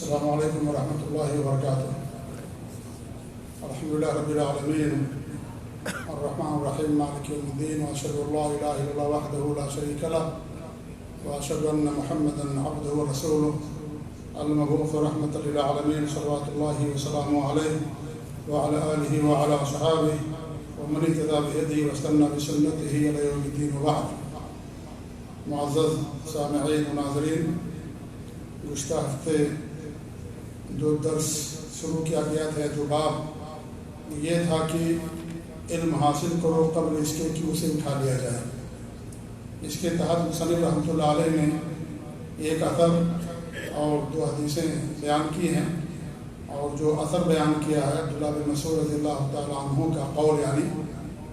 السلام علیکم ورحمۃ اللہ وبرکاتہ۔ الحمد للہ رب العالمین الرحمن الرحیم مالک یوم الدین، واشهد ان لا الہ الا اللہ وحدہ لا شریک لہ، واشهد ان محمدا عبدہ ورسولہ المبعوث رحمۃ للعالمین، صلوات اللہ وسلامہ علیہ وعلی آلہ وعلی اصحابہ ومن اهتدى بهدیہ واستنى بسنتہ الی یوم الدین، وبعد۔ معزز سامعین و ناظرین، گزشتہ ہفتے جو درس شروع کیا گیا تھا، جو باب یہ تھا کہ علم حاصل کرو قبل اس کے کہ اسے اٹھا لیا جائے۔ اس کے تحت مصنف رحمۃ اللہ علیہ نے ایک اثر اور دو حدیثیں بیان کی ہیں، اور جو اثر بیان کیا ہے عبداللہ بن مسعود رضی اللہ تعالیٰ عنہ کا قول، یعنی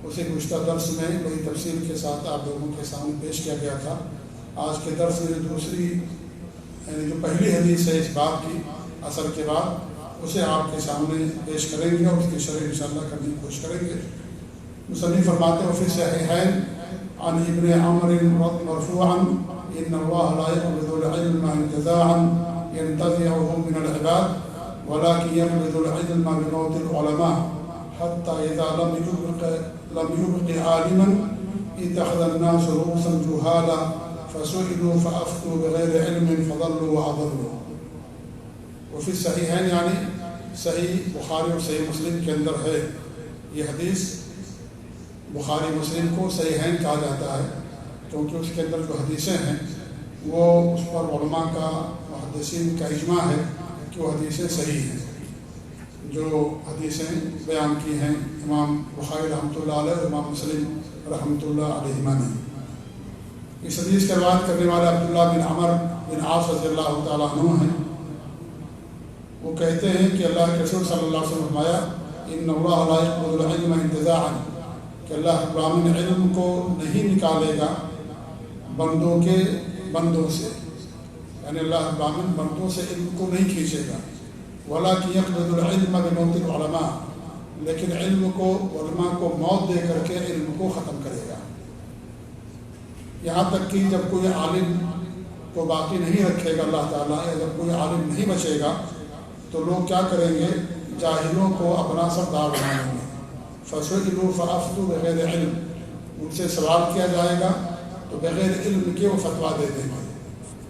اسے گزشتہ درس میں بڑی تفصیل کے ساتھ آپ لوگوں کے سامنے پیش کیا گیا تھا۔ آج کے درس میں دوسری یعنی جو پہلی حدیث ہے اس باب کی اثر کے بعد، اسے آپ کے سامنے پیش کریں گے اور اس کی شرح انشاءاللہ کرنے کی کوشش کریں گے۔ مصنف فرماتے ہیں: فی الصحیحین عن ابن عمر مرفوعا ان اللہ لا يقبض العلم انتزاعا ينتزعه من العباد ولكن يقبض العلم بموت العلماء حتى اذا لم يبق عالما اتخذ الناس رؤوسا جهالا فسئلوا فافتوا بغیر علم فضلوا وأضلوا۔ وفی الصحیحین یعنی صحیح بخاری اور صحیح مسلم کے اندر ہے یہ حدیث۔ بخاری مسلم کو صحیحین کہا جاتا ہے کیونکہ اس کے اندر جو حدیثیں ہیں وہ اس پر علماء کا، محدثین کا اجماع ہے کہ وہ حدیثیں صحیح ہیں۔ جو حدیثیں بیان کی ہیں امام بخاری رحمۃ اللہ علیہ اور امام مسلم رحمۃ اللہ علیہما نے۔ اس حدیث کے روایت کرنے والے عبداللہ بن عمر بن عاص رضی اللہ تعالیٰ عنہ ہیں۔ وہ کہتے ہیں کہ اللہ کے رسول صلی اللہ علیہ وسلم نے فرمایا: ان اللہ لا يقبض العلم انتزاعا، کہ اللہ رب العالمین علم کو نہیں نکالے گا بندوں سے، یعنی اللہ رب العالمین بندوں سے علم کو نہیں کھینچے گا۔ ولكن يقبض العلم بموت العلماء، لیکن علم کو، علماء کو موت دے کر کے علم کو ختم کرے گا۔ یہاں تک کہ جب کوئی عالم کو باقی نہیں رکھے گا اللہ تعالیٰ، یا جب کوئی عالم نہیں بچے گا تو لوگ کیا کریں گے؟ جاہلوں کو اپنا سردار بنا لیں گے۔ فسئلوا فافتوا بغیر علم، ان سے سوال کیا جائے گا تو بغیر علم کے وہ فتویٰ دے دیں گے،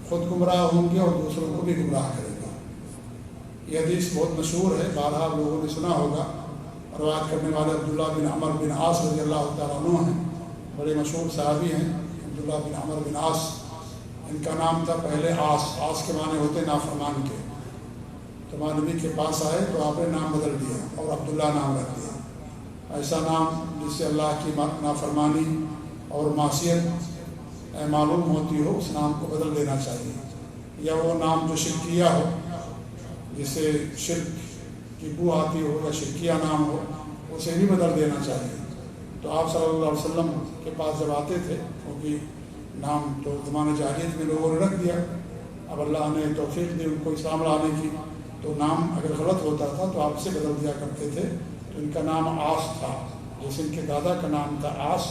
خود گمراہ ہوں گے اور دوسروں کو بھی گمراہ کریں گے۔ یہ حدیث بہت مشہور ہے، بارہا آپ لوگوں نے سنا ہوگا۔ روایت کرنے والے عبداللہ بن عمر بن عاص رضی اللہ تعالیٰ عنہ ہیں، بڑے مشہور صحابی ہیں عبداللہ بن عمر بن عاص۔ ان کا نام تھا پہلے عاص کے معنی ہوتے نافرمان کے۔ تو نبی کے پاس آئے تو آپ نے نام بدل دیا اور عبداللہ نام رکھ دیا۔ ایسا نام جس سے اللہ کی نافرمانی اور معصیت معلوم ہوتی ہو، اس نام کو بدل دینا چاہیے۔ یا وہ نام جو شرکیہ ہو، جسے شرک کی بو آتی ہو یا شرکیہ نام ہو، اسے بھی بدل دینا چاہیے۔ تو آپ صلی اللہ علیہ وسلم کے پاس جب آتے تھے، کیونکہ نام تو زمانہ جاہلیت میں لوگوں نے رکھ دیا، اب اللہ نے توفیق دی ان کو اسلام لانے کی، تو نام اگر غلط ہوتا تھا تو آپ سے بدل دیا کرتے تھے۔ تو ان کا نام عاص تھا، جیسے ان کے دادا کا نام تھا عاص،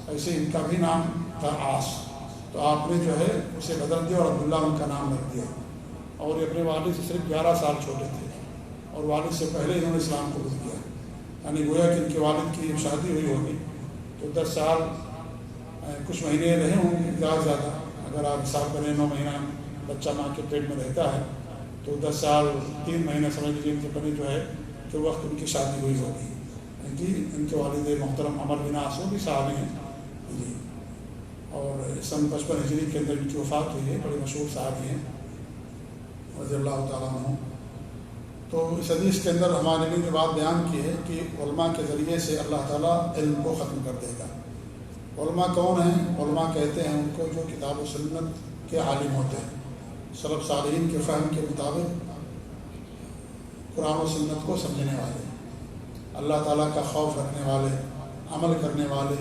ایسے ان کا بھی نام تھا عاص۔ تو آپ نے جو ہے اسے بدل دیا اور عبداللہ ان کا نام رکھ دیا۔ اور یہ اپنے والد سے صرف 11 سال چھوٹے تھے، اور والد سے پہلے انہوں نے اسلام قبول کیا، یعنی گویا کہ ان کے والد کی شادی ہوئی ہوگی تو 10 سال کچھ مہینے رہے ہوں گے زیادہ زیادہ۔ اگر آپ حساب کریں 9 مہینہ بچہ ماں کے پیٹ میں رہتا ہے تو 10 سال 3 مہینے سمجھ لیجیے ان کے پہلے جو ہے کہ وقت ان کی شادی ہوئی ہوگی۔ جی، ان کے والد محترم عمر بن عاص بھی صحابی ہیں جی، اور سن 55 ہجری کے اندر ان کی وفات ہوئی ہے، بڑے مشہور صحابی ہیں رضی اللہ تعالیٰ عنہ۔ تو اس حدیث کے اندر ہمارے نبی نے بات بیان کی ہے کہ علماء کے ذریعے سے اللہ تعالیٰ علم کو ختم کر دے گا۔ علماء کون ہیں؟ علماء کہتے ہیں ان کو جو کتاب و سنت کے عالم ہوتے ہیں، سلف صالحین کے فہم کے مطابق قرآن و سنت کو سمجھنے والے، اللہ تعالیٰ کا خوف رکھنے والے، عمل کرنے والے،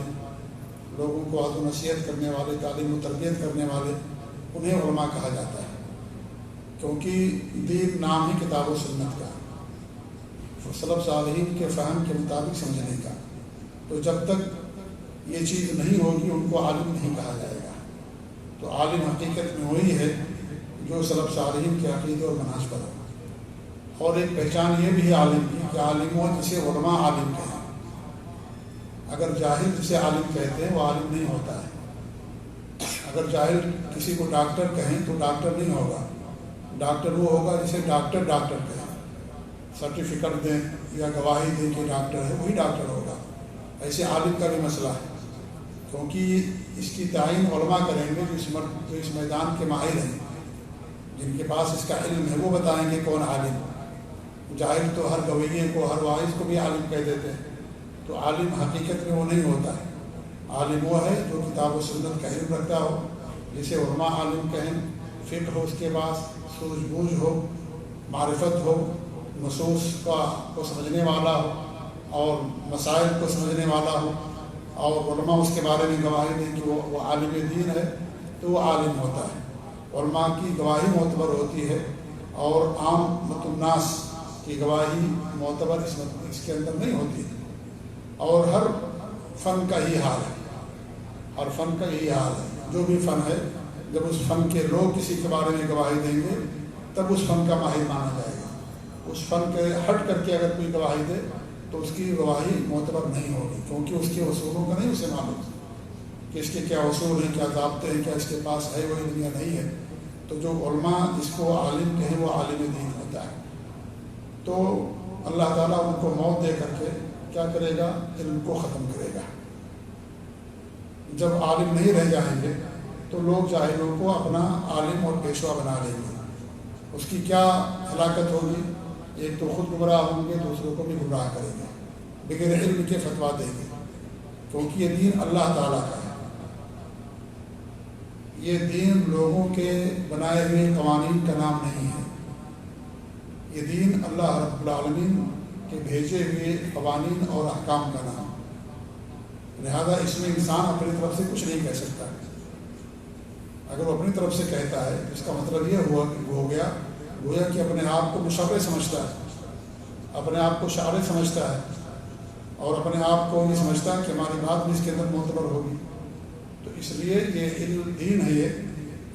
لوگوں کو عظ و نصیحت کرنے والے، تعلیم و تربیت کرنے والے، انہیں علماء کہا جاتا ہے۔ کیونکہ دین نام ہی کتاب و سنت کا، سلف صالحین کے فہم کے مطابق سمجھنے کا۔ تو جب تک یہ چیز نہیں ہوگی ان کو عالم نہیں کہا جائے گا۔ تو عالم حقیقت میں وہی ہے جو سلف صالحین کے عقیدے اور منہج پر ہو۔ اور ایک پہچان یہ بھی ہے عالم کی کہ عالموں جسے علماء عالم کہیں، اگر جاہل جسے عالم کہتے ہیں وہ عالم نہیں ہوتا ہے۔ اگر جاہل کسی کو ڈاکٹر کہیں تو ڈاکٹر نہیں ہوگا، ڈاکٹر وہ ہوگا جسے ڈاکٹر کہیں، سرٹیفکیٹ دیں یا گواہی دیں کہ ڈاکٹر ہے، وہی ڈاکٹر ہوگا۔ ایسے عالم کا بھی مسئلہ ہے، کیونکہ اس کی تعین علماء کریں گے جو اس میدان کے ماہر ہیں، جن کے پاس اس کا علم ہے، وہ بتائیں گے کون عالم۔ جاہل تو ہر گویے کو، ہر واعظ کو بھی عالم کہہ دیتے ہیں، تو عالم حقیقت میں وہ نہیں ہوتا ہے۔ عالم وہ ہے جو کتاب و سنت کا علم رکھتا ہو، جسے علماء عالم کہیں، فقہ ہو اس کے پاس، سوجھ بوجھ ہو، معرفت ہو، نصوص کو سمجھنے والا ہو اور مسائل کو سمجھنے والا ہو، اور علماء اس کے بارے میں گواہی دیں کہ وہ عالم دین ہے، تو وہ عالم ہوتا ہے۔ علماء کی گواہی معتبر ہوتی ہے، اور عام الناس کی گواہی معتبر اس کے اندر نہیں ہوتی ہے۔ اور ہر فن کا ہی حال ہے، ہر فن کا یہی حال ہے۔ جو بھی فن ہے، جب اس فن کے لوگ کسی کے بارے میں گواہی دیں گے تب اس فن کا ماہر مانا جائے گا۔ اس فن کے ہٹ کر کے اگر کوئی گواہی دے تو اس کی گواہی معتبر نہیں ہوگی، کیونکہ اس کے اصولوں کا نہیں اسے معلوم کہ اس کے کیا اصول ہیں، کیا ضابطے ہیں، کیا اس کے پاس ہے، وہی دنیا نہیں ہے۔ تو جو علماء جس کو عالم کہیں وہ عالم دین ہوتا ہے۔ تو اللہ تعالیٰ ان کو موت دے کر کے کیا کرے گا؟ علم کو ختم کرے گا۔ جب عالم نہیں رہ جائیں گے تو لوگ جاہلوں کو اپنا عالم اور پیشوا بنا لیں گے۔ اس کی کیا ہلاکت ہوگی؟ ایک تو خود گمراہ ہوں گے، دوسروں کو بھی گمراہ کریں گے، بغیر علم کے فتویٰ دیں گے، کیونکہ یہ دین اللہ تعالیٰ کا ہے۔ یہ دین لوگوں کے بنائے ہوئے قوانین کا نام نہیں ہے، یہ دین اللہ رب العالمین کے بھیجے ہوئے قوانین اور احکام کا نام، لہذا اس میں انسان اپنی طرف سے کچھ نہیں کہہ سکتا۔ اگر وہ اپنی طرف سے کہتا ہے اس کا مطلب یہ ہو گیا گویا کہ اپنے آپ کو مشرع سمجھتا ہے، اپنے آپ کو شارع سمجھتا ہے، اور اپنے آپ کو یہ سمجھتا ہے کہ ہماری بات بھی اس کے اندر معتبر ہوگی۔ تو اس لیے یہ علم دین ہے،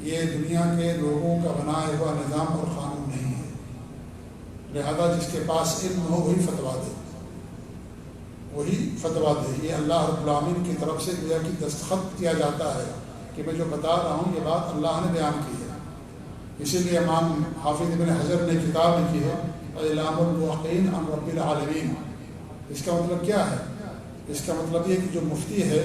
یہ دنیا کے لوگوں کا بنایا ہوا نظام اور قانون نہیں ہے، لہذا جس کے پاس علم ہو وہی فتویٰ دے، وہی فتویٰ دے۔ یہ اللہ رب العالمین کی طرف سے گویا کہ دستخط کیا جاتا ہے کہ میں جو بتا رہا ہوں یہ بات اللہ نے بیان کی ہے۔ اسی لیے امام حافظ ابن حجر نے کتاب لکھی ہے اعلام الموقعین عن رب العالمین۔ اس کا مطلب کیا ہے؟ اس کا مطلب یہ کہ جو مفتی ہے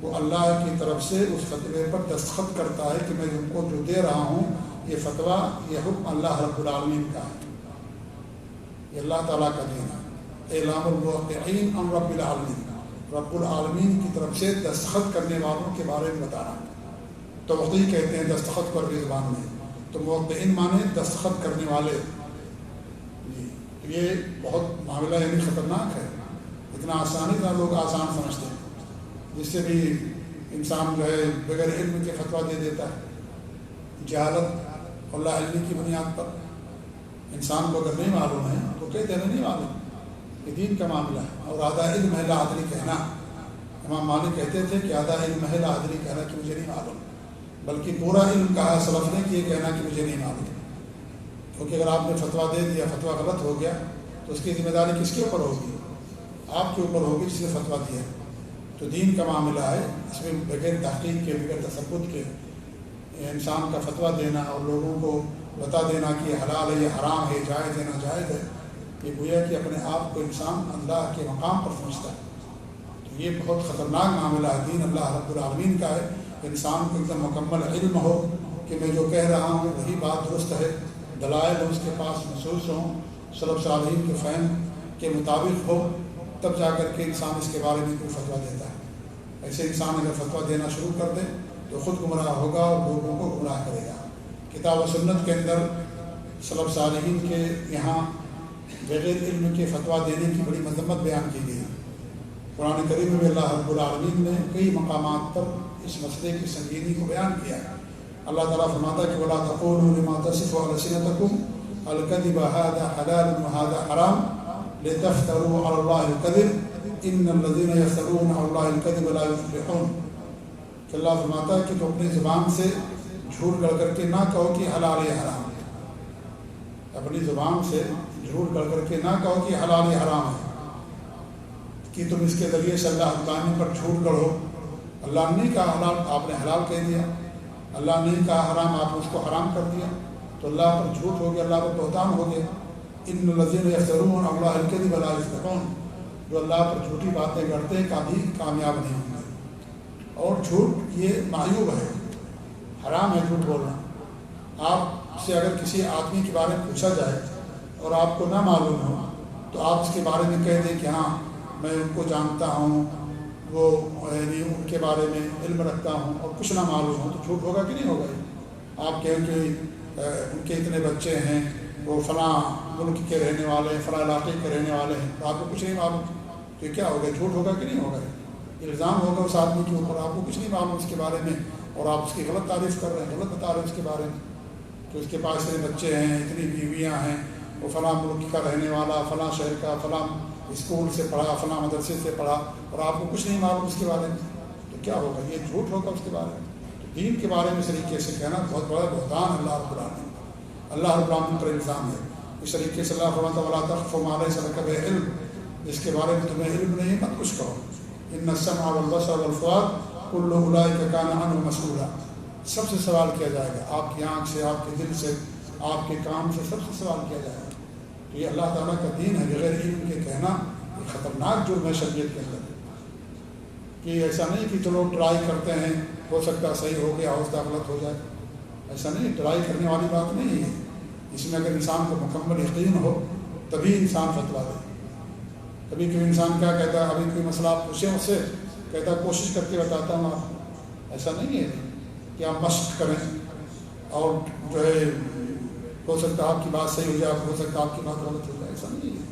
وہ اللہ کی طرف سے اس فتوے پر دستخط کرتا ہے کہ میں ان کو جو دے رہا ہوں یہ فتویٰ، یہ حکم اللہ رب العالمین کا ہے، یہ اللہ تعالیٰ کا دین ہے۔ اعلام الموقعین عن رب العالمین، رب العالمین کی طرف سے دستخط کرنے والوں کے بارے میں بتانا۔ توقیع کہتے ہیں دستخط کو عربی زبان میں، تو موقعین مانے دستخط کرنے والے۔ یہ بہت معاملہ یعنی خطرناک ہے، اتنا آسانی کا لوگ آسان سمجھتے ہیں، جس سے بھی انسان جو ہے بغیر علم کے فتویٰ دے دیتا ہے، جہالت اور لا علمی کی بنیاد پر۔ انسان کو اگر نہیں معلوم ہے تو کہتے ہیں نہیں معلوم، یہ دین کا معاملہ ہے۔ اور آدھا علم ہے لا ادری کہنا، امام مالک کہتے تھے کہ آدھا علم ہے لا ادری کہنا کہ مجھے نہیں معلوم، بلکہ پورا علم کہا سلف نے کہ یہ کہنا کہ مجھے نہیں معلوم، کیونکہ اگر آپ نے فتویٰ دے دیا، فتویٰ غلط ہو گیا تو اس کی ذمہ داری کس کے اوپر ہوگی؟ آپ کے اوپر ہوگی جس نے فتویٰ دیا۔ تو دین کا معاملہ ہے، اس میں بغیر تحقیق کے، بغیر تثبت کے انسان کا فتویٰ دینا اور لوگوں کو بتا دینا کہ یہ حلال ہے، یہ حرام ہے، جائز ہے، ناجائز ہے، یہ گویا کہ اپنے آپ کو انسان اللہ کے مقام پر سمجھتا ہے۔ تو یہ بہت خطرناک معاملہ ہے۔ دین اللہ رب العالمین کا ہے، انسان کو ایک دم مکمل علم ہو کہ میں جو کہہ رہا ہوں وہی بات درست ہے، دلائل اس کے پاس نصوص ہوں، سلف صالحین کے فہم کے مطابق ہو، تب جا کر کے انسان اس کے بارے میں کوئی فتویٰ دیتا ہے۔ ایسے انسان اگر فتویٰ دینا شروع کر دے تو خود گمراہ ہوگا اور لوگوں کو گمراہ کرے گا۔ کتاب و سنت کے اندر سلف صالحین کے یہاں بغیر علم کے فتویٰ دینے کی بڑی مذمت بیان کی گئی۔ قرآن کریم میں اللہ رب العالمین نے کئی مقامات پر اس مسئلے کی سنگینی کو بیان کیا ہے۔ اللہ تعالیٰ فرماتا ہے کہ وَلَا تَقُولُوا لِمَا تَصِفُ أَلْسِنَتُكُمُ الْكَذِبَ هَذَا حَلَالٌ وَهَذَا حَرَامٌ لِتَفْتَرُوا عَلَى اللَّهِ الْكَذِبَ إِنَّ الَّذِينَ يَفْتَرُونَ عَلَى اللَّهِ الْكَذِبَ لَا يُفْلِحُونَ۔ کہ اللہ فرماتا ہے کہ تو اپنی زبان سے جھوٹ گڑھ کر کے نہ کہو کہ حلال ہے حرام، اپنی زبان سے جھوٹ گڑھ کر کے نہ کہو کہ حلال حرام ہے کہ تم اس کے ذریعے سے اللہ تعالیٰ پر جھوٹ گڑھو. اللہ نے نہیں کہا حلال، آپ نے حلال کہہ دیا. اللہ نے نہیں کہا حرام، آپ نے اس کو حرام کر دیا. تو اللہ پر جھوٹ ہو گیا، اللہ پر بہتان ہو گیا. ان الذین یفترون علی اللہ الکذب لا یفلحون، جو اللہ پر جھوٹی باتیں کرتے ہیں کبھی کامیاب نہیں ہوں گے. اور جھوٹ یہ معیوب ہے، حرام ہے جھوٹ بولنا. آپ سے اگر کسی آدمی کے بارے میں پوچھا جائے اور آپ کو نہ معلوم ہو تو آپ اس کے بارے میں کہہ دیں کہ ہاں میں ان کو جانتا ہوں، وہ یعنی ان کے بارے میں علم رکھتا ہوں، اور کچھ نہ معلوم ہو تو جھوٹ ہوگا کہ نہیں ہوگا؟ آپ کہیں کہ ان کے اتنے بچے ہیں، وہ فلاں ملک کے رہنے والے ہیں، فلاں علاقے کے رہنے والے ہیں، تو آپ کو کچھ نہیں معلوم، تو یہ کیا ہوگا؟ جھوٹ ہوگا کہ نہیں ہوگا؟ الزام ہوگا اس آدمی کے اوپر، آپ کو کچھ نہیں معلوم اس کے بارے میں، اور آپ اس کی غلط تعریف کر رہے ہیں، غلط بتا رہے ہیں اس کے بارے میں کہ اس کے پاس اتنے بچے ہیں، اتنی بیویاں ہیں، وہ فلاں ملک کا رہنے والا، فلاں شہر کا، فلاں اسکول سے پڑھا، فلاں مدرسے سے پڑھا، اور آپ کو کچھ نہیں معلوم اس کے بارے میں، تو کیا ہوگا؟ یہ جھوٹ ہوگا اس کے بارے میں. تو دین کے بارے میں اس طریقے سے کہنا بہت بڑا بہتان اللہ رب العالمین، اللہ رب العالمین پر الزام ہے. اس طریقے سے اللہ فرماتا ہے وَلَا تَقْفُ مَا لَيْسَ لَكَ بِهِ عِلْمٌ، جس کے بارے میں تمہیں علم نہیں مت کچھ کہو. إِنَّ السَّمْعَ وَالْبَصَرَ وَالْفُؤَادَ كُلُّ أُولَٰئِكَ كَانَ عَنْهُ مَسْئُولًا. سب سے سوال کیا جائے گا، آپ کی آنکھ سے، آپ کے دل سے، آپ کے کام سے، سب سے سوال کیا جائے گا. تو یہ اللہ تعالیٰ کا دین ہے. بغیر علم کے کہنا یہ خطرناک جرم ہے شریعت کے اندر. کہ ایسا نہیں کہ چلو ٹرائی کرتے ہیں، ہو سکتا صحیح ہو گیا، ہو سکتا غلط ہو جائے. ایسا نہیں، ٹرائی کرنے والی بات نہیں ہے. اس میں اگر انسان کو مکمل یقین ہو تبھی انسان فتویٰ دے. کبھی کوئی انسان کیا کہتا ہے، ابھی کوئی مسئلہ آپ پوچھیں اس سے، کہتا ہے کوشش کر کے بتاتا ہوں آپ. ایسا نہیں ہے کہ آپ مشق کریں اور جو ہے ہو سکتا ہے آپ کی بات صحیح ہو جائے، ہو سکتا ہے آپ کی بات غلط ہو جائے. ایسا نہیں ہے.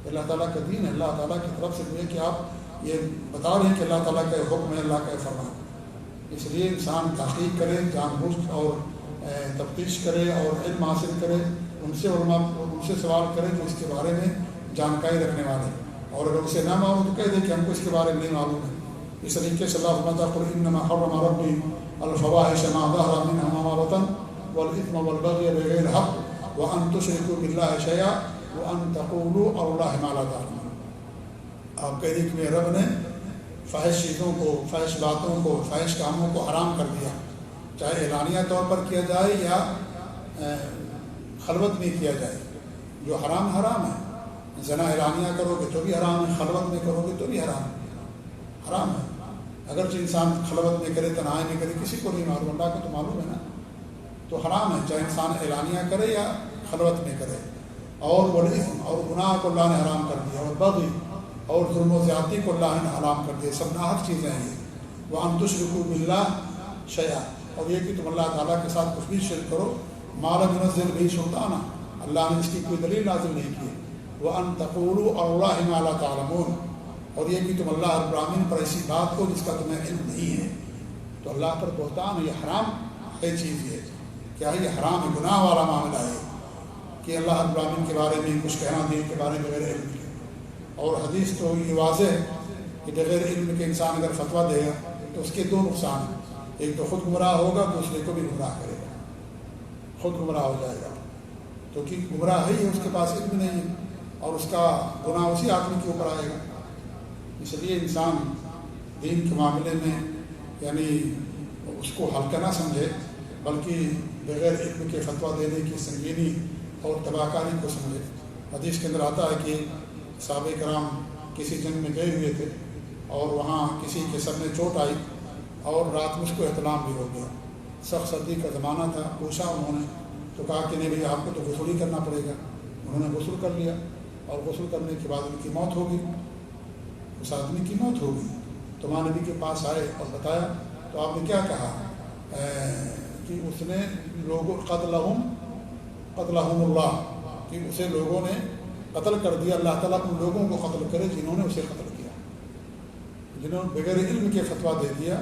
اللہ تعالیٰ کا دین ہے، اللہ تعالیٰ کی طرف سے ہے کہ آپ یہ بتا رہے ہیں کہ اللہ تعالیٰ کا حکم ہے، اللہ کا فرمان. اس لیے انسان تحقیق کرے، جان بوجھ اور تفتیش کرے اور علم حاصل کرے، ان سے علماء ان سے سوال کرے جو اس کے بارے میں جانکاری رکھنے والے. اور اگر اسے نہ معلوم تو کہہ دے کہ ہم کو اس کے بارے میں نہیں معلوم ہے. اس طریقے سے اللہ فرماتا ہے قل انما حرم ربی الفواحش ما ظهر منها وما بطن والاثم والبغي بغیر الحق وان تشركوا بالله شيئا وان تقولوا على الله ما لا تعلمون. آپ کہہ دیں کہ میرے رب نے فحش چیزوں کو، فحش باتوں کو، فحش کاموں کو حرام کر دیا، چاہے اعلانیہ طور پر کیا جائے یا خلوت میں کیا جائے. جو حرام حرام ہے. زنا اعلانیہ کرو گے تو بھی حرام ہے، خلوت میں کرو گے تو بھی حرام ہے. اگرچہ انسان خلوت میں کرے، تنہائی میں کرے، کسی کو نہیں معلوم، اللہ کو تو معلوم ہے نا، تو حرام ہے چاہے انسان اعلانیہ کرے یا خلوت میں کرے. اور والاثم، اور گناہ کو اللہ نے حرام کر دیا، اور بغی اور ظلم و زیادتی کو اللہ نے حرام کر دیا. سب ناحق چیزیں ہیں یہ. وان تشرکوا باللہ شیئا، اور یہ کہ تم اللہ تعالیٰ کے ساتھ کچھ بھی شرک کرو. ما لم ينزل به سلطانا، اللہ نے اس کی کوئی دلیل نازل نہیں کی. وان تقولوا على الله ما لا تعلمون، اور یہ کہ تم اللہ رب العالمین پر ایسی بات کو جس کا تمہیں علم نہیں ہے. تو اللہ پر بہتان ہے. یہ حرام ہے چیز. یہ کیا ہے؟ یہ حرام ہے، گناہ والا معاملہ ہے کہ اللہ رب العالمین کے بارے میں کچھ کہنا دین کے بارے میں بغیر علم کے. اور حدیث تو یہ واضح ہے کہ بغیر علم کے انسان اگر فتویٰ دے گا تو اس کے دو نقصان ہیں. ایک تو خود گمراہ ہوگا، دوسرے کو بھی گمراہ کرے گا، خود گمراہ ہو جائے گا. تو کہ گمراہ ہے، اس کے پاس علم نہیں ہے، اور اس کا گناہ اسی آدمی کے اوپر آئے گا. اس لیے انسان دین کے معاملے میں یعنی اس کو ہلکا نہ سمجھے، بلکہ بغیر علم کے فتویٰ دینے کی سنگینی اور تباہ کاری کو سمجھے. حدیث کے اندر آتا ہے کہ صحابہ کرام کسی جنگ میں گئے ہوئے تھے اور وہاں کسی کے سر میں چوٹ آئی اور رات میں اس کو احتلام بھی ہو گیا. سخت سردی کا زمانہ تھا. پوچھا انہوں نے تو کہا کہ نہیں بھائی آپ کو تو غسل ہی کرنا پڑے گا. انہوں نے غسل کر لیا اور غسل کرنے کے بعد ان کی موت ہو گئی. اس آدمی کی موت ہو گئی. تو ماں نبی کے پاس آئے اور بتایا تو آپ نے کیا کہا کہ اس نے لوگوں قتلہم اللہ، کہ اسے لوگوں نے قتل کر دیا. اللہ تعالیٰ ان لوگوں کو قتل کرے جنہوں نے اسے قتل کیا، جنہوں نے بغیر علم کے فتویٰ دے دیا.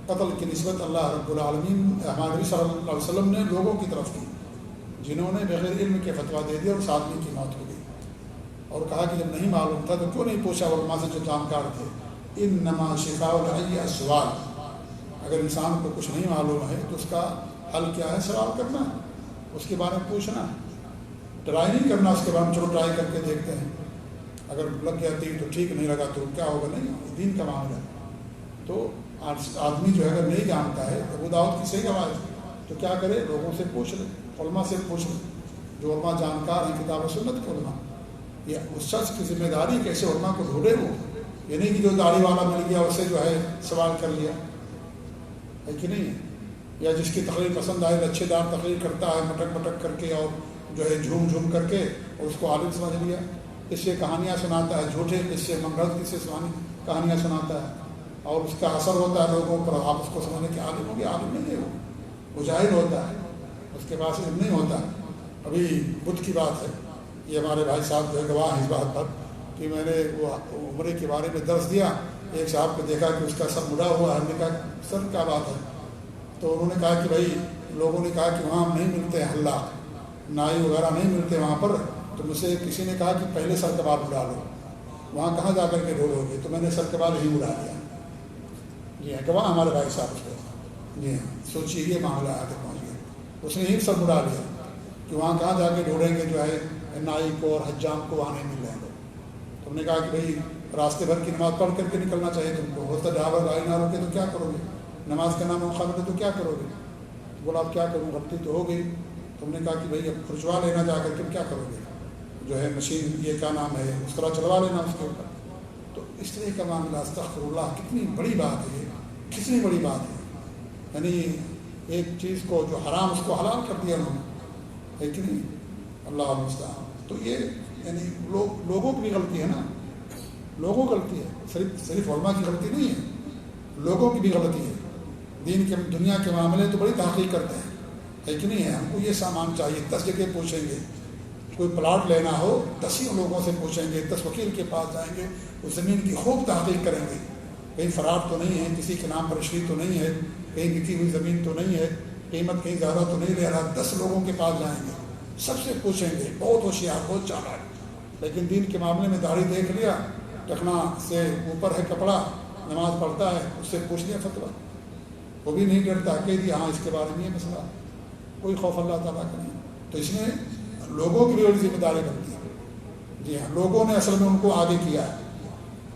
قتل کی نسبت اللہ رب العالمین ہمارے نبی صلی اللہ علیہ وسلم نے لوگوں کی طرف کی جنہوں نے بغیر علم کے فتویٰ دے دیا اور اس آدمی کی موت ہو گئی. اور کہا کہ جب نہیں معلوم تھا تو کیوں نہیں پوچھا علماء سے جو جانکار تھے. انما شفاء العی السؤال، اگر انسان کو کچھ نہیں معلوم ہے تو اس کا حل کیا ہے؟ سوال کرنا، اس کے بارے میں پوچھنا. ٹرائی نہیں کرنا اس کے بعد چلو ٹرائی کر کے دیکھتے ہیں، اگر لگ گیا تیر تو ٹھیک، نہیں لگا تو کیا ہوگا، نہیں، دین کا معاملہ ہے۔ تو آدمی جو ہے اگر نہیں جانتا ہے، ابو داؤد کی صحیح آواز ہے تو کیا کرے، لوگوں سے پوچھ لے، علماء سے پوچھ لے، جو علماء جانکار ہیں کتاب و سنت کے علماء۔ یہ اس شخص کی ذمہ داری کیسے علماء کو ڈھونڈے، وہ یہ نہیں کہ جو داڑھی والا مل گیا اسے جو ہے سوال کر لیا، ہے کہ نہیں، یا جس کی تقریر پسند آئے، اچھے دار تقریر کرتا ہے مٹک مٹک کر کے اور جو ہے جھوم جھوم کر کے، اور اس کو عالم سمجھ لیا، اس سے کہانیاں سناتا ہے، جھوٹے اس سے منگل کس سے کہانیاں سناتا ہے، اور اس کا اثر ہوتا ہے لوگوں پر، آپ اس کو سمجھنے کہ عالم ہو گیا، عالم نہیں ہے، وہ جاہل ہوتا ہے، اس کے پاس علم نہیں ہوتا۔ ابھی بدھ کی بات ہے، یہ ہمارے بھائی صاحب جو ہے گواہ ہیں اس بات پر کہ میں نے وہ عمرے کے بارے میں درس دیا، ایک صاحب کو دیکھا کہ اس کا سر مڑا ہوا ہے، ہم نے کہا سر کیا بات ہے، تو انہوں نے کہا کہ بھائی لوگوں نے کہا کہ وہاں نہیں ملتے ہیں حلاق، نائی وغیرہ نہیں ملتے وہاں پر، تو مجھ سے کسی نے کہا کہ پہلے سر کا بال اڑا لو، وہاں کہاں جا کر کے ڈھولو گے، تو میں نے سر کا بال ہی اڑا دیا۔ جی ہاں، گواہ ہمارے بھائی صاحب اس کو، جی ہاں، سوچیے یہ معاملہ آگے پہنچ گیا، اس نے ہی سر اڑا لیا کہ وہاں کہاں جا کے ڈھونڈیں گے جو ہے نائی کو اور حجام کو وہاں نہیں مل رہے ہیں۔ تو ہم نے کہا کہ بھائی راستے بھر کی نماز پڑھ کر کے نکلنا چاہیے تم کو، ہوتا ڈرائیور گاڑی نہ روکے تو کیا کرو گے، نماز کا نام موقع ملے تو کیا کرو گے، بولا آپ کیا کروں، غلطی تو ہو گئی۔ تم نے کہا کہ بھائی اب کھرچوا لینا جا کر کے کیا کرو گے، جو ہے مشین یہ کیا نام ہے اس طرح چلوا لینا اس کے اوپر۔ تو اس طرح کا معاملہ، استغفر اللہ، کتنی بڑی بات ہے، کتنی بڑی بات ہے، یعنی ایک چیز کو جو حرام اس کو حلال کر دیا انہوں نے، ہے کہ نہیں، اللہ المستعان۔ تو یہ یعنی لوگوں کی بھی غلطی ہے نا، لوگوں کی غلطی ہے، صرف علماء کی غلطی نہیں ہے، لوگوں کی بھی غلطی ہے۔ دین کے دنیا کے معاملے تو بڑی تحقیق کرتے ہیں، ہے کہ نہیں ہے، ہم کو یہ سامان چاہیے، 10 جگہ پوچھیں گے، کوئی پلاٹ لینا ہو 10 لوگوں سے پوچھیں گے، 10 وکیل کے پاس جائیں گے، اس زمین کی خوب تحقیق کریں گے، کہیں فراڈ تو نہیں ہے، کسی کے نام پر رشوت تو نہیں ہے، کہیں بکی ہوئی زمین تو نہیں ہے، قیمت کہیں زیادہ تو نہیں لے رہا، 10 لوگوں کے پاس جائیں گے، سب سے پوچھیں گے، بہت ہوشیار، بہت چالاک۔ لیکن دین کے معاملے میں داڑھی دیکھ لیا، ٹکنا سے اوپر ہے کپڑا، نماز پڑھتا ہے، اس سے پوچھ لیا فتویٰ، وہ بھی نہیں ڈرتا، کہہ دیا ہاں اس کے بارے میں یہ مسئلہ، کوئی خوف اللہ تعالیٰ کا نہیں۔ تو اس میں لوگوں کی بھی بڑی ذمہ داری بنتی ہے۔ جی ہاں، لوگوں نے اصل میں ان کو آگے کیا ہے،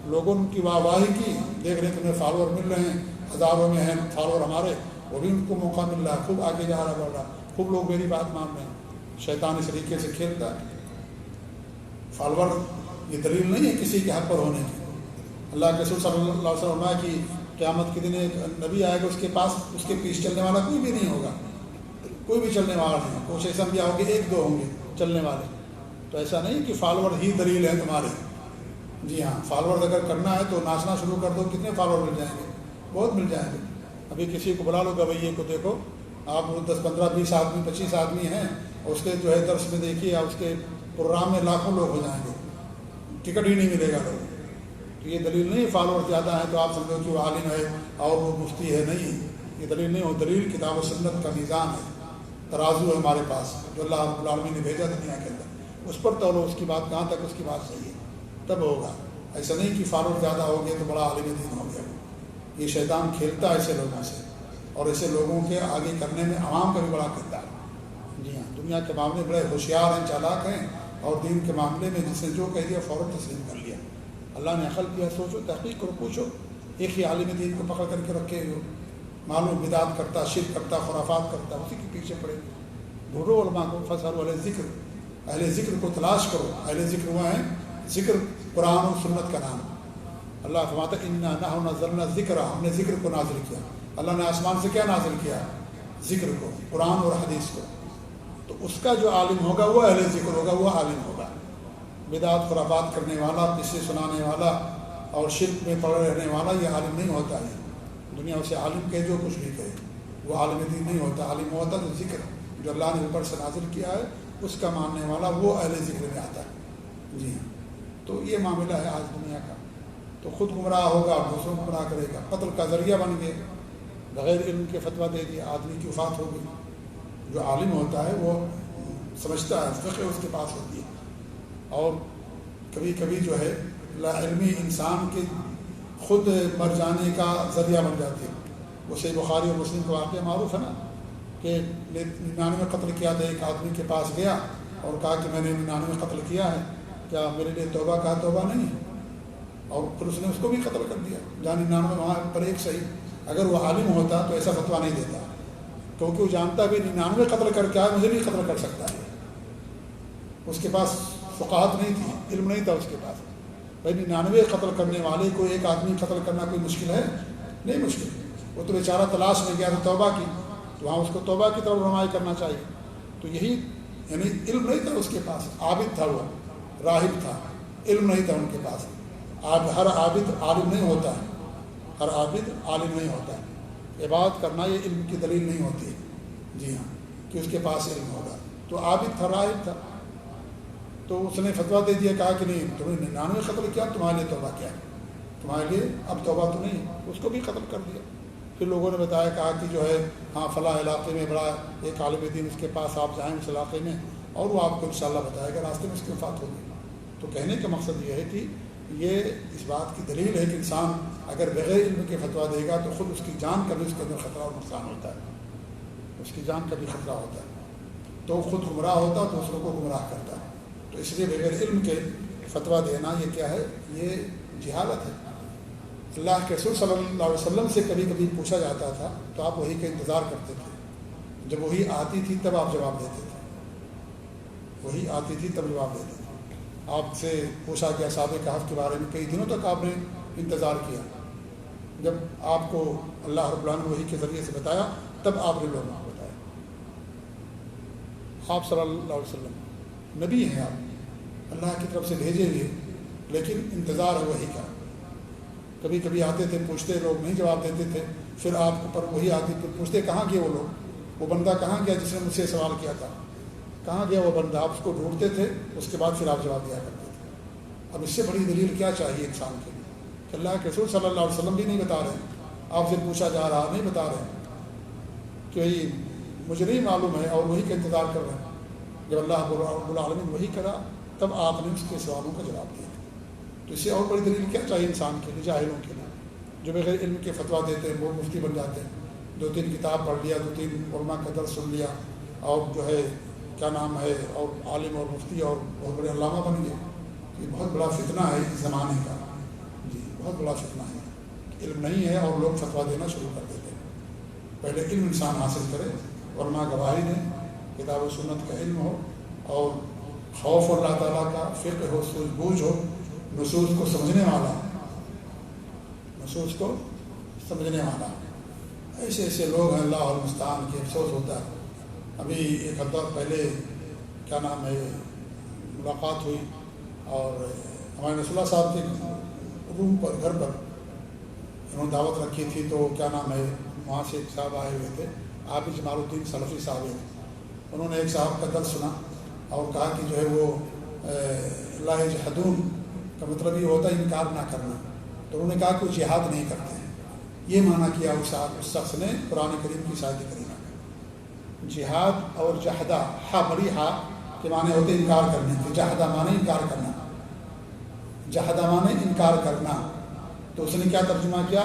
لوگوں نے ان کی واہ واہی کی، دیکھ رہے ہیں تمہیں فالوور مل رہے ہیں، ہزاروں میں ہیں فالوور ہمارے، وہ بھی ان کو موقع مل رہا ہے، خوب آگے جا رہا بڑھ رہا، خوب لوگ میری بات مان رہے ہیں۔ شیطان اس طریقے سے کھیلتا ہے۔ فالوور یہ دلیل نہیں ہے کسی کے حق پر ہونے کی۔ اللہ کے رسول صلی اللہ علیہ وسلم کی قیامت کے دن ایک نبی آئے گا، اس کے پاس اس کے پیچھے چلنے والا کوئی بھی نہیں ہوگا، کوئی بھی چلنے والا نہیں، کچھ ایسا انبیاء ہوں گے 1-2 ہوں گے چلنے والے۔ تو ایسا نہیں کہ فالوور ہی دلیل ہے تمہارے۔ جی ہاں، فالوور اگر کرنا ہے تو ناچنا شروع کر دو، کتنے فالوور مل جائیں گے، بہت مل جائیں گے۔ ابھی کسی کو بلا لو گویے کو، دیکھو آپ 10-15-20 آدمی 25 آدمی ہیں، اس کے جو ہے درس میں دیکھیے، اس کے پروگرام میں لاکھوں لوگ ہو جائیں گے، ٹکٹ ہی نہیں ملے گا لوگ۔ تو یہ دلیل نہیں فالوور زیادہ ہیں تو آپ سمجھو کہ وہ عالم ہے اور وہ مفتی ہے، نہیں، یہ دلیل نہیں ہو۔ دلیل کتاب و سنت کا میزان ہے، ترازو ہے ہمارے پاس جو اللہ رب العالمین نے بھیجا دنیا کے اندر، اس پر تولو، اس کی بات کہاں تک اس کی بات صحیح ہے، تب ہوگا۔ ایسا نہیں کہ فالوور زیادہ ہو گئے تو بڑا عالم دین ہو گیا۔ یہ شیطان کھیلتا ہے ایسے لوگوں سے، اور ایسے لوگوں کے آگے کرنے میں عوام کا بھی بڑا کردار ہے۔ جی ہاں، دنیا کے معاملے بڑے ہوشیار ہیں، چالاک ہیں، اور دین کے معاملے میں جس نے جو کہہ دیا فوراً تسلیم کر لیا۔ اللہ نے عقل دیا، سوچو، تحقیق کرو، پوچھو، ایک ہی عالم دین کو پکڑ کر کے رکھے ہو، معلوم بدعت کرتا، شرک کرتا، خرافات کرتا، اسی کے پیچھے پڑے۔ ڈھونڈو علماء کو، فاسألوا اہل ذکر، اہل ذکر کو تلاش کرو۔ اہل ذکر ہوا ہے، ذکر قرآن و سنت کا نام۔ اللہ فرماتا ہے انا نحن نزلنا الذکر، ہم نے ذکر کو نازل کیا۔ اللہ نے آسمان سے کیا نازل کیا؟ ذکر کو، قرآن اور حدیث کو۔ تو اس کا جو عالم ہوگا وہ اہل ذکر ہوگا، وہ عالم ہوگا۔ بدعت خرافات کرنے والا، قصے سنانے والا اور شرک میں پڑے رہنے والا یہ عالم نہیں ہوتا ہے۔ دنیا اسے عالم کہے جو کچھ بھی کہے، وہ عالم دین نہیں ہوتا۔ عالم ہوتا تو ذکر جو اللہ نے اوپر سے نازل کیا ہے اس کا ماننے والا، وہ اہل ذکر میں آتا ہے۔ جی ہاں، تو یہ معاملہ ہے آج دنیا کا۔ تو خود گمراہ ہوگا، دوسروں کو گمراہ کرے گا، قتل کا ذریعہ بن گئے، بغیر علم کے فتویٰ دے دیا، آدمی کی وفات ہو گئی۔ جو عالم ہوتا ہے وہ سمجھتا ہے، فقہ اس کے پاس ہوتی ہے، اور کبھی کبھی جو ہے لا علمی انسان کے خود مر جانے کا ذریعہ بن جاتی ہے۔ وہ صحیح بخاری اور مسلم کا واقعہ معروف ہے نا، کہ 99 قتل کیا تھا، ایک آدمی کے پاس گیا اور کہا کہ میں نے 99 قتل کیا ہے، کیا میرے لیے توبہ کا توبہ نہیں ہے؟ اور پھر اس نے اس کو بھی قتل کر دیا، جہاں 99 وہاں پر ایک صحیح۔ اگر وہ عالم ہوتا تو ایسا فتویٰ نہیں دیتا، کیونکہ وہ جانتا بھی 99 قتل کر کے آئے مجھے بھی قتل کر سکتا ہے۔ اس کے پاس فقاہت نہیں تھی، علم نہیں تھا اس کے پاس۔ بھائی 99 قتل کرنے والے کو ایک آدمی قتل کرنا کوئی مشکل ہے؟ نہیں مشکل۔ وہ تو بیچارہ تلاش میں گیا تو توبہ کی، تو وہاں اس کو توبہ کی طرف رہنمائی کرنا چاہیے۔ تو یہی یعنی علم نہیں تھا اس کے پاس، عابد تھا، وہ راہب تھا، علم نہیں تھا ان کے پاس۔ ہر عابد عالم نہیں ہوتا ہے، ہر عابد عالم نہیں ہوتا ہے۔ عبادت کرنا یہ علم کی دلیل نہیں ہوتی ہے، جی ہاں، کہ اس کے پاس علم ہوگا۔ تو عابد تھا، راہب تھا، تو اس نے فتویٰ دے دیا، کہا کہ نہیں تم نے 99 قتل کیا، تمہارے لیے توبہ کیا ہے، تمہارے لیے اب توبہ تو نہیں۔ اس کو بھی قتل کر دیا۔ پھر لوگوں نے بتایا، کہا کہ جو ہے ہاں فلاں علاقے میں بڑا ایک عالم دین، اس کے پاس آپ جائیں اس علاقے میں، اور وہ آپ کو انشاءاللہ بتائے گا، راستے میں اس کی وفات ہوگی۔ تو کہنے کا مقصد یہ ہے کہ یہ اس بات کی دلیل ہے کہ انسان اگر بغیر علم کے فتویٰ دے گا تو خود اس کی جان کا بھی اس کے اندر خطرہ اور نقصان ہوتا ہے، اس کی جان کا بھی خطرہ ہوتا ہے، تو خود گمراہ ہوتا ہے، دوسروں کو گمراہ کرتا ہے۔ تو اس لیے بغیر علم کے فتویٰ دینا یہ کیا ہے؟ یہ جہالت ہے۔ اللہ کے رسول صلی اللہ علیہ وسلم سے کبھی کبھی پوچھا جاتا تھا تو آپ وہی کا انتظار کرتے تھے، جب وہی آتی تھی تب آپ جواب دیتے تھے، وہی آتی تھی تب جواب دیتے تھے۔ آپ سے پوچھا گیا اصحاب کہف کے بارے میں، کئی دنوں تک آپ نے انتظار کیا، جب آپ کو اللہ رب العالمین نے وحی کے ذریعے سے بتایا تب آپ نے لوگوں کو بتایا۔ آپ صلی اللہ علیہ وسلم نبی ہیں، آپ اللہ کی طرف سے بھیجے ہوئے، لیکن انتظار ہے وحی کا۔ کبھی کبھی آتے تھے، پوچھتے، لوگ نہیں جواب دیتے تھے، پھر آپ پر وہی آتی، پھر پوچھتے کہاں گئے وہ لوگ، وہ بندہ کہاں گیا جس نے مجھ سے سوال کیا تھا، کہاں گیا وہ بندہ؟ آپ اس کو ڈھونڈتے تھے، اس کے بعد پھر آپ جواب دیا کرتے تھے۔ اب اس سے بڑی دلیل کیا چاہیے انسان کے لیے کہ اللہ کے رسول صلی اللہ علیہ وسلم بھی نہیں بتا رہے، آپ سے پوچھا جا رہا نہیں بتا رہے کہ مجھے نہیں معلوم ہے، اور وہی کا انتظار کر رہے ہیں۔ جب اللہ رب العالمین وہی کرا تب آپ نے اس کے سوالوں کا جواب دیا۔ تو اس سے اور بڑی دلیل کیا چاہیے انسان کے لیے، جاہلوں کے لیے جو بغیر علم کے فتویٰ دیتے ہیں، وہ مفتی بن جاتے ہیں، 2-3 کتاب پڑھ لیا، 2-3 علماء کا درس سن لیا، اور جو ہے کیا نام ہے، اور عالم اور مفتی اور بہت بڑے علامہ بن گئے۔ یہ بہت بڑا فتنہ ہے اس زمانے کا، جی بہت بڑا فتنہ ہے۔ علم نہیں ہے اور لوگ فتویٰ دینا شروع کر دیتے ہیں۔ پہلے علم انسان حاصل کرے، علماء گواہی دیں، کتاب و سنت کا علم ہو، اور خوف اللہ تعالیٰ کا، فقہ ہو، سوجھ بوجھ ہو، نصوص کو سمجھنے والا، نصوص کو سمجھنے والا۔ ایسے ایسے لوگ ہیں، اللہ المستعان، کی افسوس ہوتا ہے۔ ابھی ایک ہفتہ پہلے کیا نام ہے ملاقات ہوئی، اور ہمارے نصر اللہ صاحب کے روم پر، گھر پر انہوں نے دعوت رکھی تھی، تو کیا نام ہے وہاں سے ایک صاحب آئے ہوئے تھے، عابد جمال الدین سلفی صاحب ہیں۔ انہوں نے ایک صاحب کا درس سنا اور کہا کہ جو ہے وہ لا یجحدون کا مطلب یہ ہوتا ہے انکار نہ کرنا۔ تو انہوں نے کہا کہ وہ جہاد نہیں کرتے ہیں، یہ معنی کیا اس شخص نے قرآن کریم کی شاہد کریمہ کا۔ جہاد اور جہدہ، ہا بڑی ہا کے معنی ہوتے انکار کرنے کے، جہدہ معنی انکار کرنا، جہدہ معنی انکار کرنا۔ تو اس نے کیا ترجمہ کیا؟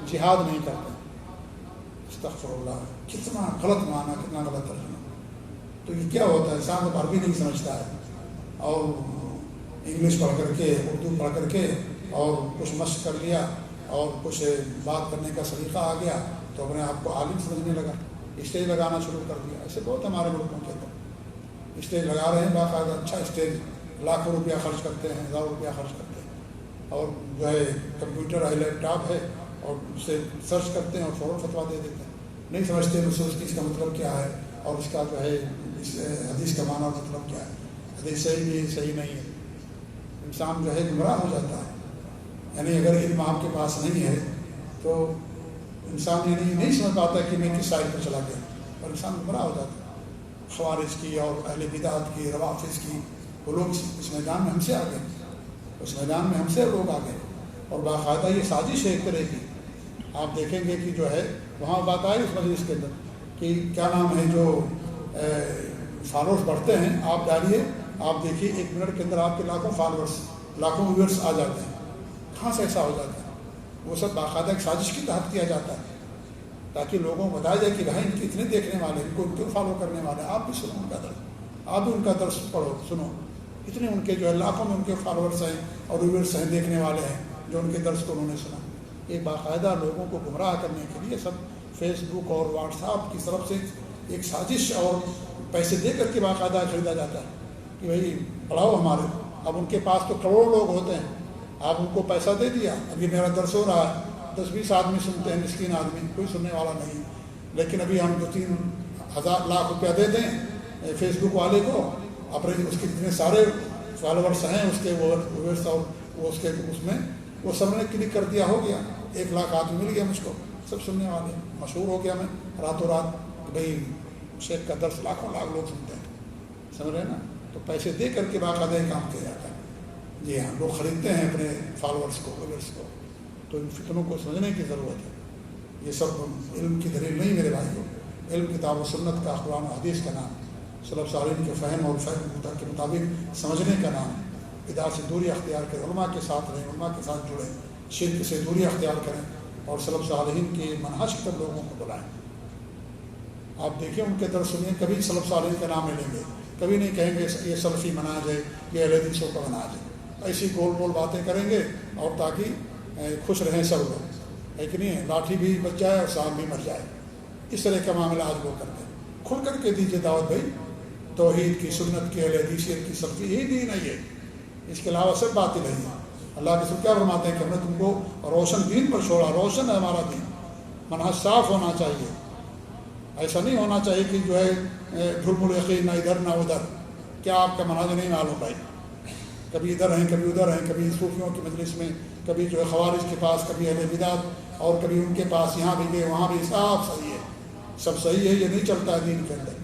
جہاد نہیں کرتے۔ استغفر اللہ، کتنا غلط معنی، کتنا غلط ترجمہ۔ تو یہ کیا ہوتا ہے؟ انسان تو عربی نہیں سمجھتا ہے، اور انگلش پڑھ کر کے، اردو پڑھ کر کے، اور کچھ مشق کر لیا، اور کچھ بات کرنے کا سلیقہ آ گیا تو اپنے آپ کو عالم سمجھنے لگا، اسٹیج لگانا شروع کر دیا۔ ایسے بہت ہمارے ملکوں کے اندر اسٹیج لگا رہے ہیں، باقاعدہ اچھا اسٹیج، لاکھوں روپیہ خرچ کرتے ہیں، ہزاروں روپیہ خرچ کرتے ہیں، اور جو ہے کمپیوٹر ہے، لیپ ٹاپ ہے، اور اس سے سرچ کرتے ہیں اور فوراً فتویٰ دے دیتے ہیں۔ نہیں سمجھتے نصوص کی اس کا مطلب کیا ہے، اور اس کا جو ہے اس حدیث کا معنی اور مطلب کیا ہے، حدیث صحیح بھی صحیح نہیں ہے۔ انسان جو ہے گمراہ ہو جاتا ہے۔ یعنی اگر علم آپ کے پاس نہیں ہے تو انسان یعنی نہیں سمجھ پاتا کہ میں کس سائڈ پر چلا گیا، اور انسان گمراہ ہو جاتا ہے۔ خوارج کی اور اہل بدعت کی، روافظ کی، وہ لوگ اس میدان میں ہم سے آ گئے، اس میدان میں ہم سے لوگ آ گئے، اور باقاعدہ یہ سازش ہے ایک طرح کی۔ آپ دیکھیں گے کہ جو ہے وہاں بات آئی اس مجلس کے اندر کہ کیا نام ہے، جو فالوورس بڑھتے ہیں، آپ ڈالیے، آپ دیکھیے 1 منٹ کے اندر آپ کے لاکھوں فالوورس، لاکھوں ویورس آ جاتے ہیں۔ کہاں سے ایسا ہو جاتا ہے؟ وہ سب باقاعدہ ایک سازش کے تحت کیا جاتا ہے، تاکہ لوگوں کو بتایا جائے کہ بھائی ان کے اتنے دیکھنے والے، ان کو کیوں فالو کرنے والے، آپ بھی سنو ان کا درد، آپ بھی ان کا درس پڑھو سنو. اتنے ان کے جو ہے لاکھوں میں ان کے فالوورس ہیں اور ویورس ہیں, دیکھنے والے ہیں جو ان کے درس کو انہوں نے سنا. ایک باقاعدہ لوگوں کو گمراہ کرنے کے لیے سب فیس بک اور واٹس ایپ کی طرف سے ایک سازش اور پیسے دے کر کے باقاعدہ خریدا جاتا ہے کہ بھائی پڑھاؤ ہمارے. اب ان کے پاس تو کروڑوں لوگ ہوتے ہیں, آپ ان کو پیسہ دے دیا, ابھی میرا درس ہو رہا ہے, 10-20 آدمی سنتے ہیں, مسکین آدمی, کوئی سننے والا نہیں. لیکن ابھی ہم 2-3 ہزار لاکھ روپیہ دے دیں فیس بک والے کو, اپنے اس کے جتنے سارے فالوورس ہیں اس کے ویورس اور وہ اس میں وہ سب نے کلک کر دیا, ہو گیا 1 لاکھ آدمی مل گیا مجھ کو, سب سننے والے, مشہور ہو گیا میں راتوں رات. بھائی شیخ کا درس لاکھوں لاکھ لوگ سنتے ہیں, سمجھ رہے نا. تو پیسے دے کر کے باقاعدہ کام کیا جاتا ہے. جی ہاں, لوگ خریدتے ہیں اپنے فالوورس کو, ویورس کو. تو ان فتنوں کو سمجھنے کی ضرورت ہے. یہ سب علم کی دلیل نہیں میرے بھائیوں. علم کتاب و سنت کا, قرآن و حدیث کا نام, سلف صالحین کے فہم اور فہم کے مطابق سمجھنے کا نام. بدعت سے دوری اختیار کریں, علماء کے ساتھ رہیں, علماء کے ساتھ جڑیں, شرک سے دوری اختیار کریں اور سلف صالحین کے منہج کی طرف لوگوں کو بلائیں. آپ دیکھیں ان کے درس سنیے, کبھی سلف صالحین کا نام لیں گے, کبھی نہیں کہیں گے یہ سلفی منہج ہے, یہ اہل حدیثوں کا منہج ہے. ایسی گول گول باتیں کریں گے اور تاکہ خوش رہیں سب لوگ, ہے کہ نہیں. لاٹھی بھی بچ جائے اور سانپ بھی مر جائے, اس طرح کا معاملہ آج وہ کرتے ہیں. کھل کر کے دیجیے دعوت بھائی, توحید کی, سنت کی, اہل حدیثیت کی, سلفی, یہی دین ہے یہ, اس کے علاوہ سب باطل ہے. اللہ کے سب کیا فرماتے ہیں کہ ہم نے تم کو روشن دین پر چھوڑا, روشن ہے ہمارا دین, منہج صاف ہونا چاہیے. ایسا نہیں ہونا چاہیے کہ جو ہے ڈھلمل یقین, نہ ادھر نہ ادھر. کیا آپ کا منہج نہیں معلوم بھائی, کبھی ادھر ہیں کبھی ادھر ہیں, کبھی صوفیوں کی مجلس میں, کبھی جو ہے خوارج کے پاس, کبھی اہل بدعت, اور کبھی ان کے پاس, یہاں بھی گئے وہاں بھی. صاف صحیح ہے, سب صحیح ہے, یہ نہیں چلتا ہے دین کے اندر.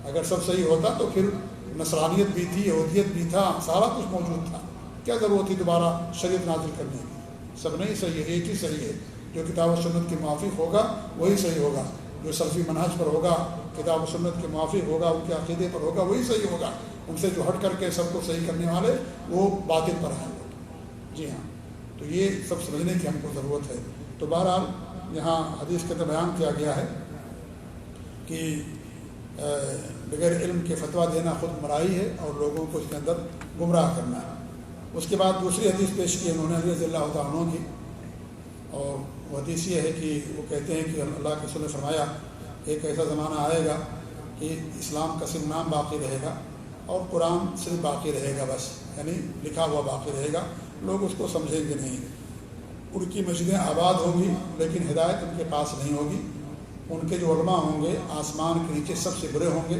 اگر سب صحیح ہوتا تو پھر نصرانیت بھی تھی, یہودیت بھی تھا, سارا کچھ موجود تھا. کیا ضرورت تھی دوبارہ شریعت نازل کرنے کی؟ سب نہیں صحیح ہے, ایک ہی صحیح ہے. جو کتاب و سنت کے موافق ہوگا وہی صحیح ہوگا, جو سلفی منہج پر ہوگا, کتاب و سنت کے موافق ہوگا, ان کے عقیدے پر ہوگا, وہی صحیح ہوگا. ان سے جو ہٹ کر کے سب کو صحیح کرنے والے وہ باطل پر ہیں. جی ہاں, تو یہ سب سمجھنے کی ہم کو ضرورت ہے. تو بہرحال یہاں حدیث کے اندر بیان کیا گیا ہے کہ بغیر علم کے فتویٰ دینا خود گمراہی ہے اور لوگوں کو اس کے اندر گمراہ کرنا ہے. اس کے بعد دوسری حدیث پیش کی انہوں نے علی رضی اللہ تعالیٰ عنہ کی, اور وہ حدیث یہ ہے کہ وہ کہتے ہیں کہ اللہ کے رسول نے فرمایا ایک ایسا زمانہ آئے گا کہ اسلام کا صرف نام باقی رہے گا اور قرآن صرف باقی رہے گا, بس یعنی لکھا ہوا باقی رہے گا, لوگ اس کو سمجھیں گے نہیں. ان کی مسجدیں آباد ہوں گی لیکن ہدایت ان کے پاس نہیں ہوگی. ان کے جو علماء ہوں گے آسمان کے نیچے سب سے برے ہوں گے,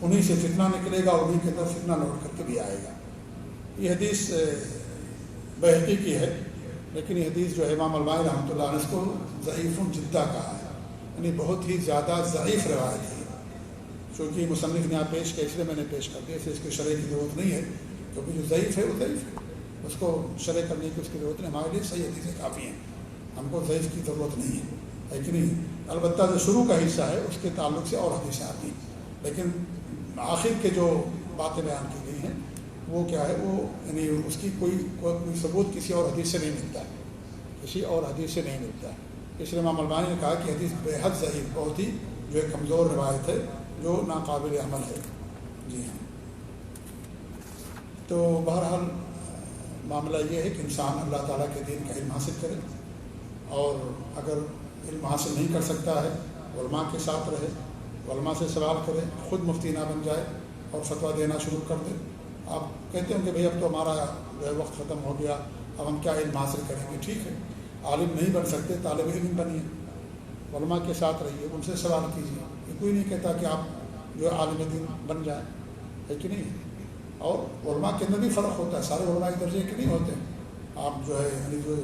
انہی سے فتنہ نکلے گا اور انہی کے اندر فتنہ لوٹ کر کے بھی آئے گا. یہ حدیث بہقی کی ہے, لیکن یہ حدیث جو ہے امام البانی رحمۃ اللہ علیہ اس کو ضعیف جدہ کہا ہے, یعنی بہت ہی زیادہ ضعیف روایت ہے. چونکہ مصنف نے یہاں پیش کیا اس لیے میں نے پیش کر دیا, اس کی شرح کی ضرورت نہیں ہے, کیونکہ جو ضعیف ہے وہ ضعیف ہے, اس کو شرح کرنے کی اس کی ضرورت نہیں. ہمارے لیے صحیح حدیثیں کافی ہیں, ہم کو ضعیف کی ضرورت نہیں ہے کہ نہیں. البتہ جو شروع کا حصہ ہے اس کے تعلق سے اور حدیثیں آتی ہیں, لیکن آخر کے جو باتیں بیان کی گئی ہیں وہ کیا ہے, وہ یعنی اس کی کوئی ثبوت کسی اور حدیث سے نہیں ملتا ہے, کسی اور حدیث سے نہیں ملتا ہے. اس لیے امام البانی نے کہا کہ حدیث بے حد ضعیف, بہت ہی جو ہے کمزور روایت ہے, جو ناقابل عمل ہے. جی ہاں, تو بہرحال معاملہ یہ ہے کہ انسان اللہ تعالیٰ کے دین کا علم حاصل کرے, اور اگر علم حاصل نہیں کر سکتا ہے علماء کے ساتھ رہے, علماء سے سوال کرے, خود مفتی نہ بن جائے اور فتویٰ دینا شروع کر دے. آپ کہتے ہیں کہ بھئی اب تو ہمارا جو ہے وقت ختم ہو گیا, اب ہم کیا علم حاصل کریں گے. ٹھیک ہے, عالم نہیں بن سکتے, طالب علم بنیے, علماء کے ساتھ رہیے, ان سے سوال کیجیے. یہ کوئی نہیں کہتا کہ آپ جو ہے عالم دین بن جائیں, ہے کہ نہیں. اور علماء کے اندر بھی فرق ہوتا ہے, سارے علماء کے درجے کے نہیں ہوتے. آپ جو ہے یعنی جو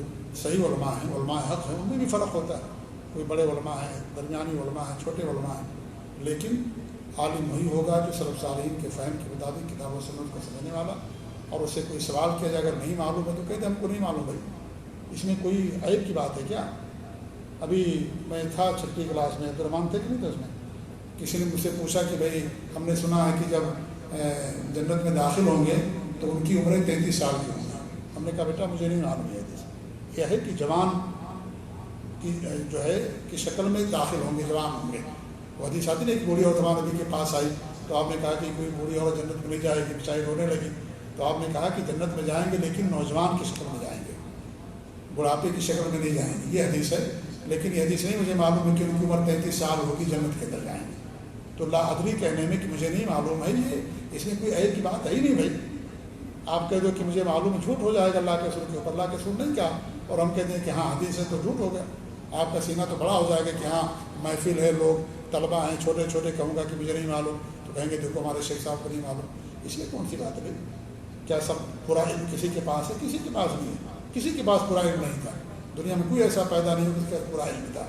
صحیح علماء ہیں, علماء حق ہیں, ان میں بھی فرق ہوتا ہے. کوئی بڑے علماء ہیں, درمیانی علماء ہیں, چھوٹے علماء ہیں, لیکن عالم وہی ہوگا جو سلف صالحین کے فہم کے مطابق کتاب و سنت کو سمجھنے والا. اور اس سے کوئی سوال کیا جائے, اگر نہیں معلوم ہے تو کہتے ہم کو نہیں معلوم بھائی, اس میں کوئی عیب کی بات ہے کیا. ابھی میں تھا 6ٹھی کلاس میں, عبدالرحمان تھے کہ نہیں تھے, اس میں کسی نے مجھ سے پوچھا کہ بھائی ہم نے سنا ہے کہ جب جنت میں داخل ہوں گے تو ان کی عمریں 33 سال کی ہوں گی. ہم نے کہا بیٹا مجھے نہیں معلوم یہ ہے کہ جوان کی جو ہے کہ شکل میں داخل ہوں گے, جوان ہوں گے. وہ حدیث آتی نہیں, ایک بوڑھی اور جوان نبی کے پاس آئی تو آپ نے کہا کہ کوئی بوڑھی عورت جنت میں نہیں جائے گی، بیچاری رونے لگی، تو آپ نے کہا کہ جنت میں جائیں گے لیکن نوجوان کی شکل میں جائیں گے، بڑھاپے کی شکل میں نہیں جائیں گے. یہ حدیث ہے، لیکن یہ حدیث نہیں مجھے معلوم ہے کہ ان کی عمر 33 سال ہوگی جنت کے اندر جائیں گے. تو لا ادری کہنے میں کہ مجھے نہیں معلوم ہے، یہ اس میں کوئی عیب کی بات ہے ہی نہیں بھائی. آپ کہہ دو کہ مجھے معلوم ہے، جھوٹ ہو جائے گا اللہ کے رسول کے اوپر. اللہ کے رسول نہیں کہا اور ہم کہتے ہیں کہ ہاں حدیث ہے تو جھوٹ ہو گیا. آپ کا سینہ تو بڑا ہو جائے گا کہ ہاں محفل ہے، لوگ طلبہ ہیں چھوٹے چھوٹے، کہوں گا کہ مجھے نہیں معلوم تو کہیں گے دیکھو ہمارے شیخ صاحب کو نہیں معلوم. اس میں کون سی بات ہے بھائی؟ کیا سب پورا علم کسی کے پاس ہے؟ کسی کے پاس نہیں ہے، کسی کے پاس پورا علم نہیں تھا. دنیا میں کوئی ایسا پیدا نہیں ہو جس کا پورا علم تھا.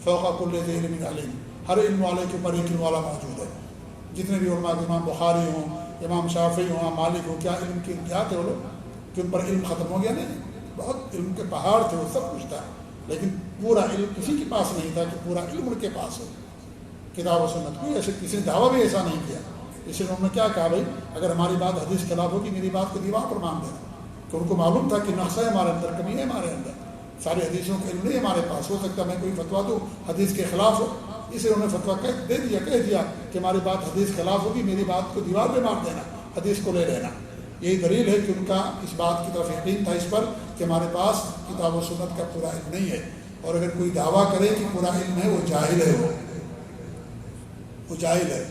فوق کل ذی علم علیم، ہر علم والے کے اوپر ایک علم والا موجود ہے. جتنے بھی علماء، امام بخاری ہوں، امام شافعی ہوں، امام مالک ہوں، کیا علم کی کیا تھے وہ لوگ کہ ان پر علم ختم ہو گیا؟ نہیں، بہت علم کے پہاڑ تھے، وہ سب کچھ تھا، لیکن پورا علم کسی کے پاس نہیں تھا کہ پورا علم ان کے پاس ہو. کتاب و سنت کوئی ایسے کسی نے دعویٰ بھی ایسا نہیں کیا. اس لیے انہوں نے کیا کہا بھائی اگر ہماری بات حدیث کے خلاف ہوگی میری بات کو دیوار پر مان دینا. کہ ان کو معلوم تھا کہ نقص ہے ہمارے اندر، کمی ہے ہمارے اندر، ساری حدیثوں کا علم نہیں ہمارے پاس. ہو سکتا ہے میں کوئی فتویٰ دوں حدیث کے خلاف ہو، اس لیے انہوں نے فتویٰ کہہ دیا کہ ہماری بات حدیث کے خلاف ہوگی، میری بات کو دیوار پہ مار دینا، حدیث کو لے لینا. یہی دلیل ہے کہ ان کا اس بات کی طرف یقین تھا اس پر کہ ہمارے پاس کتاب و سنت کا پورا علم نہیں ہے. اور اگر کوئی دعویٰ کرے کہ پورا علم ہے وہ جاہل ہے، وہ جاہل ہے.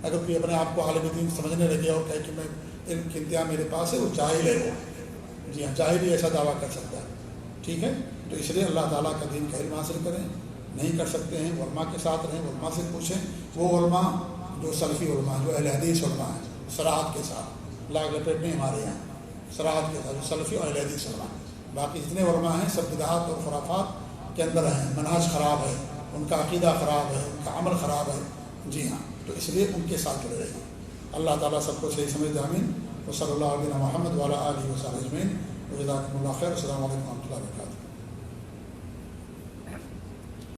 اگر کوئی اپنے آپ کو عالم دین سمجھنے لگے اور کہے کہ میں علم کی انتہا میرے پاس ہے، وہ جاہل ہے. وہ جی ہاں، جاہل ہی ایسا دعویٰ کر سکتا ہے. ٹھیک ہے، تو اس لیے اللہ تعالیٰ کا دین کا علم حاصل کریں. نہیں کر سکتے ہیں علماء کے ساتھ رہیں، علماء سے پوچھیں. وہ علماء جو سلفی علماء، جو اہل حدیث علماء ہیں، صراحت کے ساتھ، لاگ لپیٹ نہیں ہمارے یہاں، صراحت کے ساتھ جو سلفی اور اہل حدیث علماء. باقی جتنے علماء ہیں سب بدعات اور خرافات کے اندر ہیں، منہج خراب ہے، ان کا عقیدہ خراب ہے، ان کا عمل خراب ہے. جی ہاں، تو اس لیے ان کے ساتھ جڑے رہیے. اللہ تعالیٰ سب کو صحیح سمجھ دے. آمین. وصلی اللہ علیہ محمد وعلی آلہ وصحبہ اجمعین. جزاکم اللہ خیر. السلام علیکم و رحمۃ اللہ وبرکاتہ.